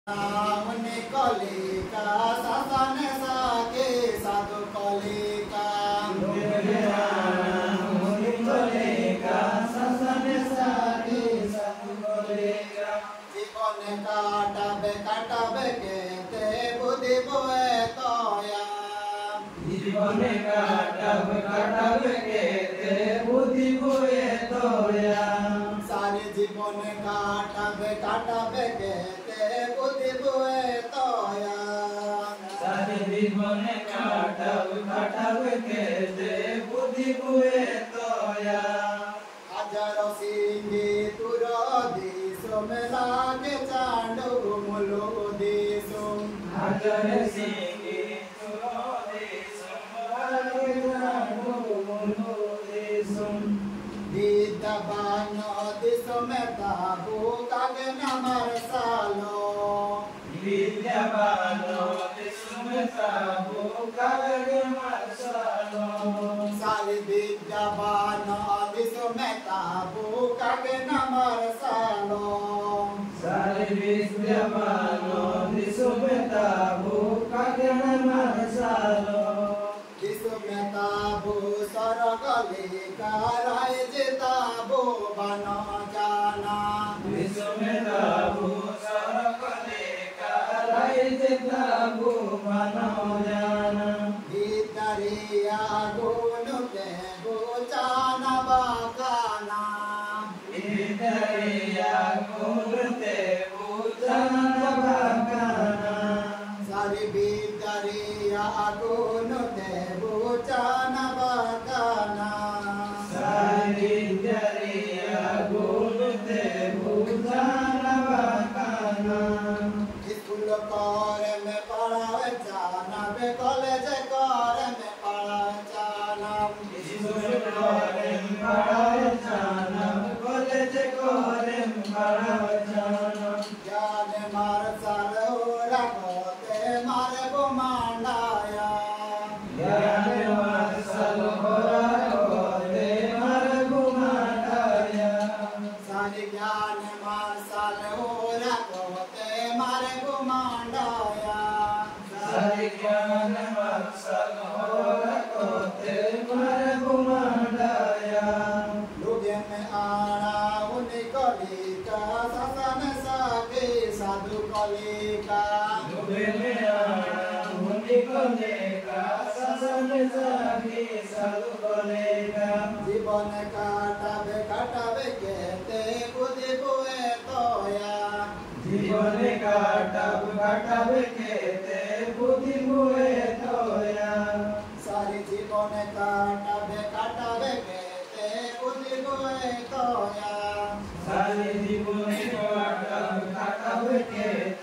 मुनि कलिका शासन साके साधु कलिका मुनि कलिका शासन साके साधु कलिका जीवन काटबे केते बुद्धि बोए तोया जीवन काटबे केते बुद्धि बोए तोया सारे जीवन काटबे केते बुद्धि बोए तोया सारे जीवन काटबे केते बुद्धि बोए तोया हजार सिंगी तुरो दिसुम लागे चांडू मुलो दिसुम हजार सिंगी तुरो दिसुम लागे चांडू मुलो दिसुम Didabano disumetabu kagena marsalo Didabano disumetabu kagena marsalo Sali didabano disumetabu kagena marsalo Sali didabano disumetabu kagena marsalo Disumetabu saragalika rai jetabu bano jana Disumetabu saragalika rai jetabu bano jana Ditariya gunute bucana bakana Ditariya gunute bucana bakana Sari bitariya gunute bucana bakana Sari bitariya gunute bucana bakana School kore me padhawe jana be college kore me padhawe jana School kore me padhawe jana college kore me padhawe jana Jane marsal ora kote mare gumandaya Jane marsal ora kote mare gumandaya Sari jane marsal ora kote mare gumandaya Sari jane marsal ora kote mare gumandaya Lugen me ana uni kolika sasan sake sadhu kolika Lugen me ana uni kolika sasan sake sadhu kolika Jibon kaatabe kete buddhi boe toya Jibon kaatabe kete buddhi boe toya Sari jibon kaatabe kete buddhi boe toya Sari jibon kaatabe kete